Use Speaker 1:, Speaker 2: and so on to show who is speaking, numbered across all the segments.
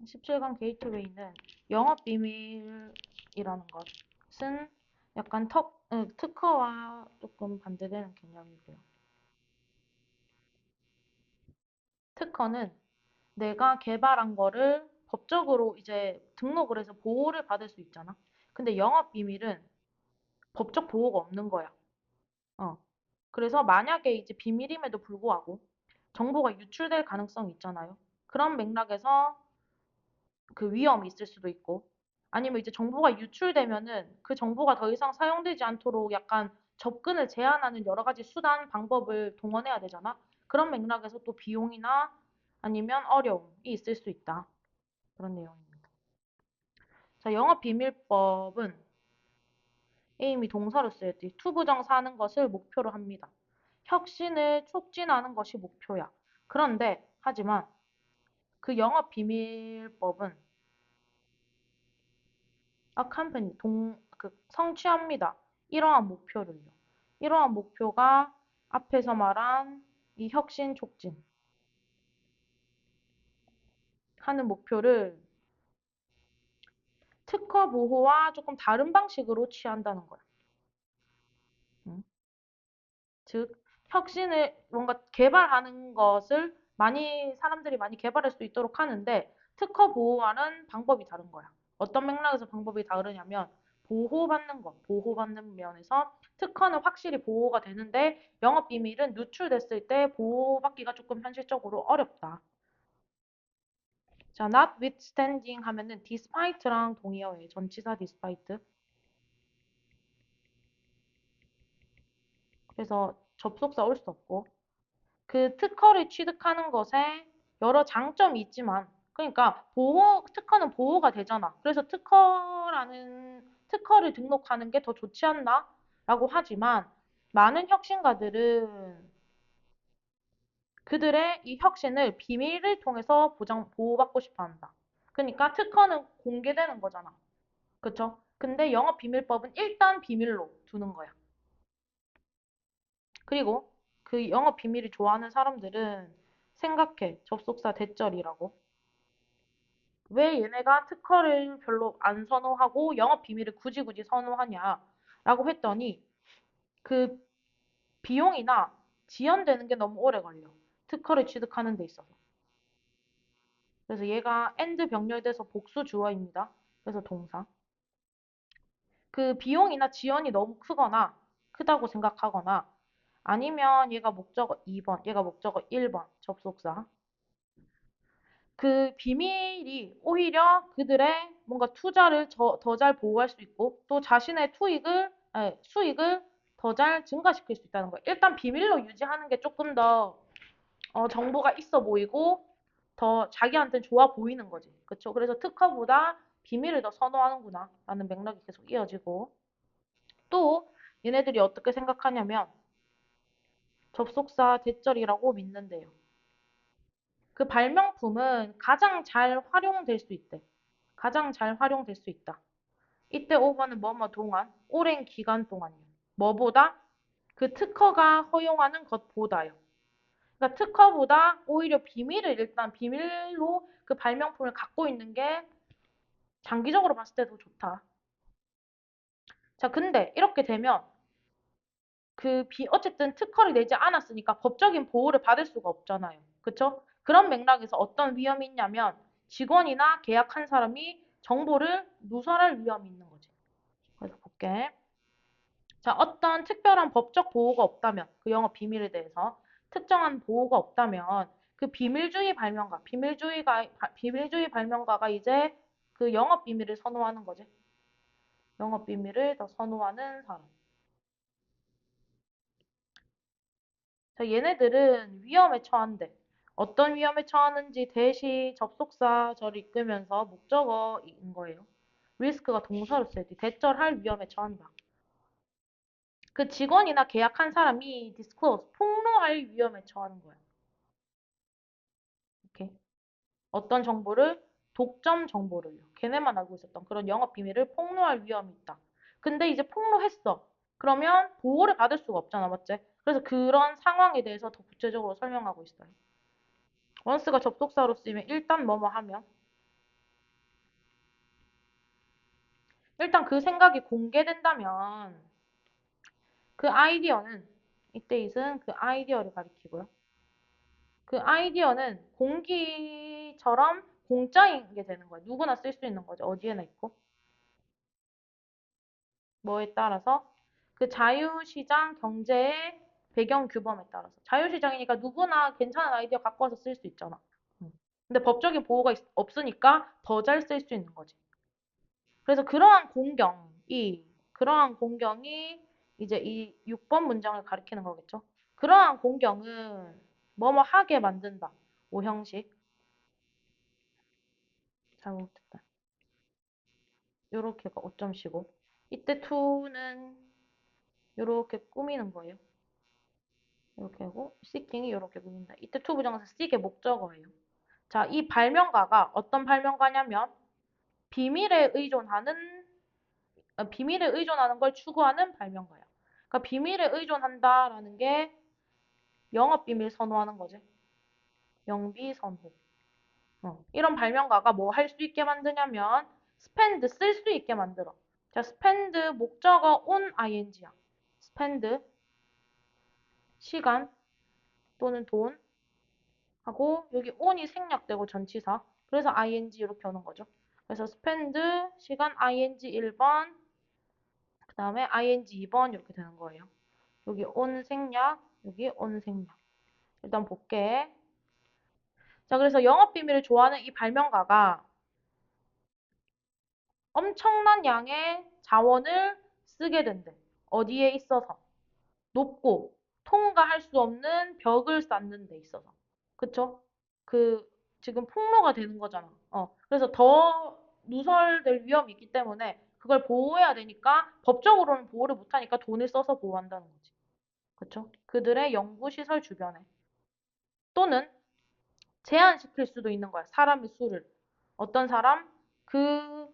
Speaker 1: 17강 게이트웨이는 영업 비밀이라는 것은 약간 특허와 조금 반대되는 개념이고요. 특허는 내가 개발한 거를 법적으로 이제 등록을 해서 보호를 받을 수 있잖아. 근데 영업 비밀은 법적 보호가 없는 거야. 어. 그래서 만약에 이제 비밀임에도 불구하고 정보가 유출될 가능성이 있잖아요. 그런 맥락에서 그 위험이 있을 수도 있고, 아니면 이제 정보가 유출되면은 그 정보가 더 이상 사용되지 않도록 약간 접근을 제한하는 여러 가지 수단, 방법을 동원해야 되잖아. 그런 맥락에서 또 비용이나 아니면 어려움이 있을 수 있다. 그런 내용입니다. 자, 영업비밀법은 에임이 동사로 쓰였지. 투부정사하는 것을 목표로 합니다. 혁신을 촉진하는 것이 목표야. 그런데, 하지만 그 영업비밀법은 accompany, 성취합니다. 이러한 목표를요. 이러한 목표가 앞에서 말한 이 혁신 촉진 하는 목표를 특허 보호와 조금 다른 방식으로 취한다는 거야. 음. 즉, 혁신을 뭔가 개발하는 것을 사람들이 많이 개발할 수 있도록 하는데 특허 보호와는 방법이 다른 거야. 어떤 맥락에서 방법이 다르냐면 보호받는 면에서 특허는 확실히 보호가 되는데 영업비밀은 누출됐을 때 보호받기가 조금 현실적으로 어렵다. 자, notwithstanding 하면은 despite랑 동의어예요. 전치사 despite. 그래서 접속사 올 수 없고 그 특허를 취득하는 것에 여러 장점이 있지만, 그러니까 특허는 보호가 되잖아. 그래서 특허를 등록하는 게 더 좋지 않나? 라고 하지만, 많은 혁신가들은 그들의 이 혁신을 비밀을 통해서 보호받고 싶어 한다. 그러니까 특허는 공개되는 거잖아. 그쵸? 근데 영업비밀법은 일단 비밀로 두는 거야. 그리고 그 영업 비밀을 좋아하는 사람들은 생각해. 접속사 대절이라고. 왜 얘네가 특허를 별로 안 선호하고 영업 비밀을 굳이 선호하냐라고 했더니 그 비용이나 지연되는 게 너무 오래 걸려. 특허를 취득하는 데 있어서. 그래서 얘가 and 병렬돼서 복수 주어입니다. 그래서 동사. 그 비용이나 지연이 너무 크다고 생각하거나 아니면 얘가 목적어 2번, 얘가 목적어 1번 접속사. 그 비밀이 오히려 그들의 뭔가 투자를 더 잘 보호할 수 있고 또 자신의 수익을 더 잘 증가시킬 수 있다는 거예요. 일단 비밀로 유지하는 게 조금 더 정보가 있어 보이고 더 자기한테는 좋아 보이는 거지. 그쵸? 그래서 특허보다 비밀을 더 선호하는구나 라는 맥락이 계속 이어지고 또 얘네들이 어떻게 생각하냐면 접속사 대절이라고 믿는데요. 그 발명품은 가장 잘 활용될 수 있대. 가장 잘 활용될 수 있다. 이때 5번은 뭐뭐 동안, 오랜 기간 동안이요. 뭐보다? 그 특허가 허용하는 것보다요. 그러니까 특허보다 오히려 일단 비밀로 그 발명품을 갖고 있는 게 장기적으로 봤을 때 더 좋다. 자, 근데 이렇게 되면 어쨌든 특허를 내지 않았으니까 법적인 보호를 받을 수가 없잖아요. 그쵸? 그런 맥락에서 어떤 위험이 있냐면 직원이나 계약한 사람이 정보를 누설할 위험이 있는 거지. 그래서 볼게. 자, 어떤 특별한 법적 보호가 없다면, 그 영업 비밀에 대해서 특정한 보호가 없다면, 그 비밀주의 발명가가 이제 그 영업 비밀을 선호하는 거지. 영업 비밀을 더 선호하는 사람. 자, 얘네들은 위험에 처한대. 어떤 위험에 처하는지 대시 접속사절을 이끌면서 목적어인 거예요. 리스크가 동사로 쓰여야 돼. 대절할 위험에 처한다. 그 직원이나 계약한 사람이 disclose, 폭로할 위험에 처하는 거야. 이렇게. 어떤 정보를, 독점 정보를요. 걔네만 알고 있었던 그런 영업 비밀을 폭로할 위험이 있다. 근데 이제 폭로했어. 그러면 보호를 받을 수가 없잖아, 맞지? 그래서 그런 상황에 대해서 더 구체적으로 설명하고 있어요. once가 접속사로 쓰이면 일단 뭐뭐 하면 일단 그 생각이 공개된다면 그 아이디어는 이때 있은 그 아이디어를 가리키고요. 그 아이디어는 공기처럼 공짜인 게 되는 거예요. 누구나 쓸 수 있는 거죠. 어디에나 있고. 뭐에 따라서 그 자유시장 경제의 배경 규범에 따라서 자유시장이니까 누구나 괜찮은 아이디어 갖고 와서 쓸 수 있잖아. 음. 근데 법적인 보호가 없으니까 더 잘 쓸 수 있는 거지. 그래서 그러한 공경이 이제 이 6번 문장을 가리키는 거겠죠. 그러한 공경은 뭐뭐 하게 만든다. 오형식. 잘못됐다. 요렇게가 5점씩이고 이때 to는 요렇게 꾸미는 거예요. 이렇게 하고 seeking이 이렇게 꾸민다. 이때 to 부정사 seek의 목적어예요. 자, 이 발명가가 어떤 발명가냐면 비밀에 의존하는 걸 추구하는 발명가야. 그러니까 비밀에 의존한다라는 게 영업 비밀 선호하는 거지. 영비 선호. 이런 발명가가 뭐 할 수 있게 만드냐면 spend 쓸 수 있게 만들어. 자, spend 목적어 on ing야. spend 시간 또는 돈 하고 여기 on이 생략되고 전치사. 그래서 ing 이렇게 오는 거죠. 그래서 spend 시간 ing 1번 그다음에 ing 2번 이렇게 되는 거예요. 여기 on 생략, 여기 on 생략. 일단 볼게. 자, 그래서 영업 비밀을 좋아하는 이 발명가가 엄청난 양의 자원을 쓰게 된대. 어디에 있어서? 높고 통과할 수 없는 벽을 쌓는 데 있어서. 그쵸? 그 지금 폭로가 되는 거잖아. 그래서 더 누설될 위험이 있기 때문에 그걸 보호해야 되니까 법적으로는 보호를 못하니까 돈을 써서 보호한다는 거지. 그쵸? 그들의 연구시설 주변에. 또는 제한시킬 수도 있는 거야. 사람의 수를. 어떤 사람? 그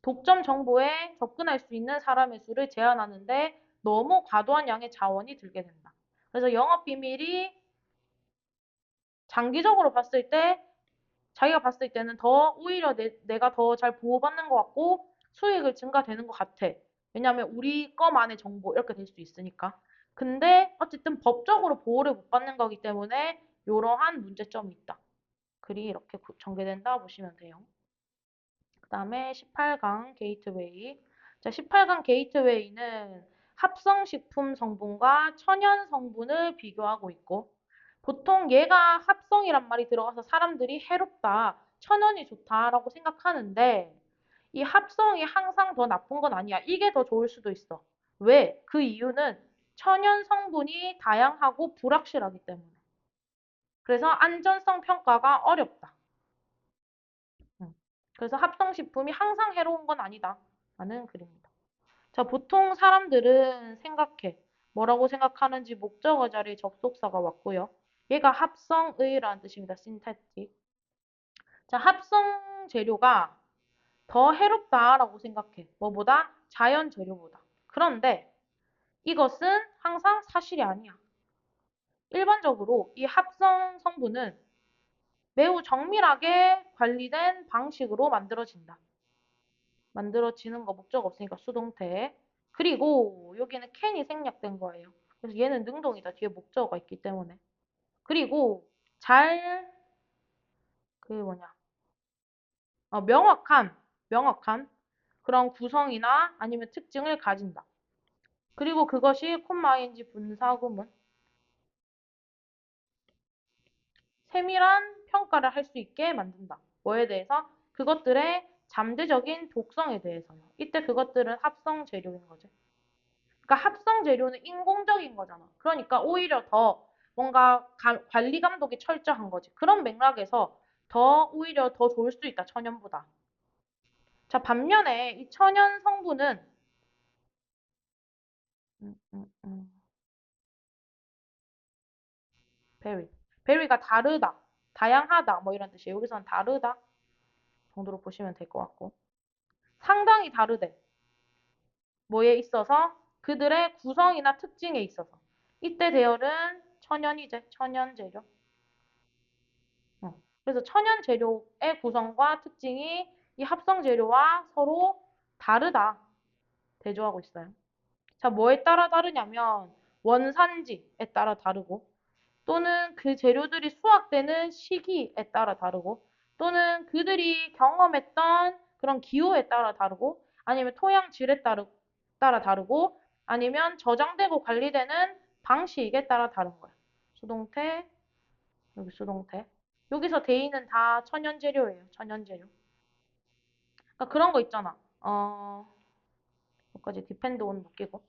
Speaker 1: 독점 정보에 접근할 수 있는 사람의 수를 제한하는데 너무 과도한 양의 자원이 들게 된다. 그래서 영업 비밀이 장기적으로 봤을 때 자기가 봤을 때는 더 오히려 내가 더 잘 보호받는 것 같고 수익을 증가되는 것 같아. 왜냐하면 우리 것만의 정보 이렇게 될 수 있으니까. 근데 어쨌든 법적으로 보호를 못 받는 거기 때문에 이러한 문제점이 있다. 글이 이렇게 전개된다 보시면 돼요. 그다음에 18강 게이트웨이. 자, 18강 게이트웨이는 합성식품 성분과 천연 성분을 비교하고 있고 보통 얘가 합성이란 말이 들어가서 사람들이 해롭다, 천연이 좋다라고 생각하는데 이 합성이 항상 더 나쁜 건 아니야. 이게 더 좋을 수도 있어. 왜? 그 이유는 천연 성분이 다양하고 불확실하기 때문에. 그래서 안전성 평가가 어렵다. 음. 그래서 합성식품이 항상 해로운 건 아니다. 라는 글입니다. 자, 보통 사람들은 생각해. 뭐라고 생각하는지 목적어 자리에 접속사가 왔고요. 얘가 합성의라는 뜻입니다. synthetic. 자, 합성 재료가 더 해롭다라고 생각해. 뭐보다? 자연 재료보다. 그런데 이것은 항상 사실이 아니야. 일반적으로 이 합성 성분은 매우 정밀하게 관리된 방식으로 만들어지는 거 목적 없으니까 수동태. 그리고 여기는 캔이 생략된 거예요. 그래서 얘는 능동이다. 뒤에 목적어가 있기 때문에. 그리고 그 뭐냐, 명확한 그런 구성이나 아니면 특징을 가진다. 그리고 그것이 콤마인지 분사구문. 세밀한 평가를 할 수 있게 만든다. 뭐에 대해서? 그것들의 잠재적인 독성에 대해서요. 이때 그것들은 합성 재료인 거죠. 그러니까 합성 재료는 인공적인 거잖아. 그러니까 오히려 더 뭔가 관리 감독이 철저한 거지. 그런 맥락에서 오히려 더 좋을 수 있다. 천연보다. 자, 반면에 이 천연 성분은 음, 음, 음, very. very가 다르다, 다양하다 뭐 이런 뜻이에요. 여기서는 다르다 정도로 보시면 될 것 같고. 상당히 다르대. 뭐에 있어서? 그들의 구성이나 특징에 있어서. 이때 대열은 천연이제, 천연 재료. 그래서 천연 재료의 구성과 특징이 이 합성 재료와 서로 다르다 대조하고 있어요. 자, 뭐에 따라 다르냐면 원산지에 따라 다르고 또는 그 재료들이 수확되는 시기에 따라 다르고 또는 그들이 경험했던 그런 기후에 따라 다르고 아니면 토양 질에 따라 다르고 아니면 저장되고 관리되는 방식에 따라 다른 거예요. 수동태, 여기 수동태. 여기서 대의는 다 천연 재료예요. 천연 재료. 그러니까 그런 거 있잖아. 여기까지 디펜드 온 묶이고.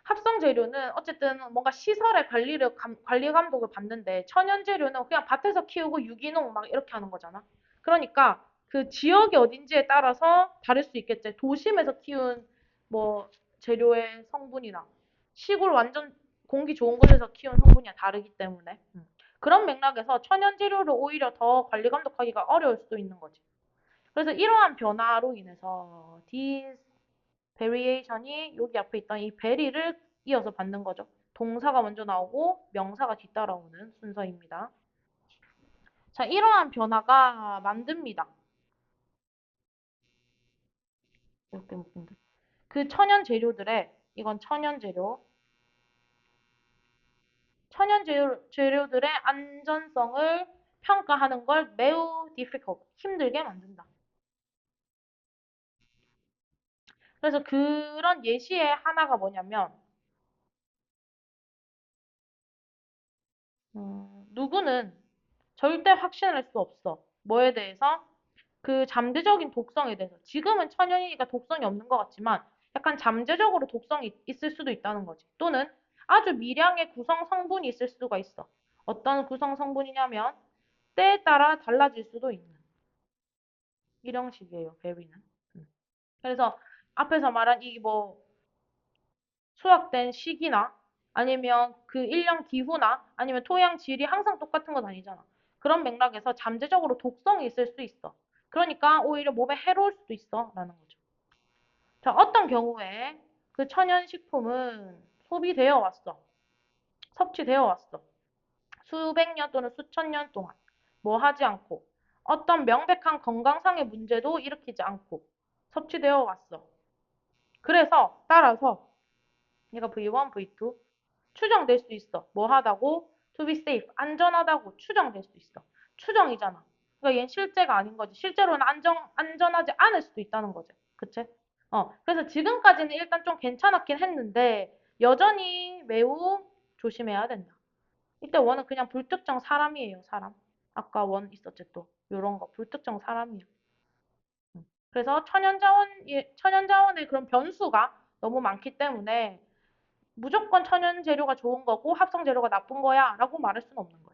Speaker 1: 합성 재료는 어쨌든 뭔가 시설의 관리 감독을 받는데 천연 재료는 그냥 밭에서 키우고 유기농 막 이렇게 하는 거잖아. 그러니까 그 지역이 어딘지에 따라서 다를 수 있겠지. 도심에서 키운 뭐 재료의 성분이나 시골 완전 공기 좋은 곳에서 키운 성분이 다르기 때문에 그런 맥락에서 천연 재료를 오히려 더 관리 감독하기가 어려울 수도 있는 거지. 그래서 이러한 변화로 인해서 베리에이션이 여기 앞에 있던 이 베리를 이어서 받는 거죠. 동사가 먼저 나오고 명사가 뒤따라오는 순서입니다. 자, 이러한 변화가 만듭니다. 이렇게 묶으면 돼. 그 천연 재료들의 이건 천연 재료. 재료들의 안전성을 평가하는 걸 매우 difficult, 힘들게 만든다. 그래서 그런 예시의 하나가 뭐냐면 누구는 절대 확신할 수 없어. 뭐에 대해서? 그 잠재적인 독성에 대해서. 지금은 천연이니까 독성이 없는 것 같지만 약간 잠재적으로 독성이 있을 수도 있다는 거지. 또는 아주 미량의 구성 성분이 있을 수가 있어. 어떤 구성 성분이냐면 때에 따라 달라질 수도 있는 이런 식이에요, 베리는. 그래서 앞에서 말한 이 뭐 수확된 시기나 아니면 그 일년 기후나 아니면 토양 질이 항상 똑같은 건 아니잖아. 그런 맥락에서 잠재적으로 독성이 있을 수 있어. 그러니까 오히려 몸에 해로울 수도 있어. 라는 거죠. 자, 어떤 경우에 그 천연식품은 소비되어 왔어. 섭취되어 왔어. 수백 년 또는 수천 년 동안 뭐 하지 않고 어떤 명백한 건강상의 문제도 일으키지 않고 섭취되어 왔어. 그래서 따라서 얘가 V1, V2 추정될 수 있어. 뭐 하다고? To be safe. 안전하다고 추정될 수 있어. 추정이잖아. 그러니까 얘는 실제가 아닌 거지. 실제로는 안전하지 않을 수도 있다는 거지. 그치? 그래서 지금까지는 일단 좀 괜찮았긴 했는데 여전히 매우 조심해야 된다. 이때 원은 그냥 불특정 사람이에요, 사람. 아까 원 있었지 또. 요런 거. 불특정 사람이야. 그래서 천연자원의 그런 변수가 너무 많기 때문에 무조건 천연 재료가 좋은 거고 합성 재료가 나쁜 거야 라고 말할 수는 없는 거야.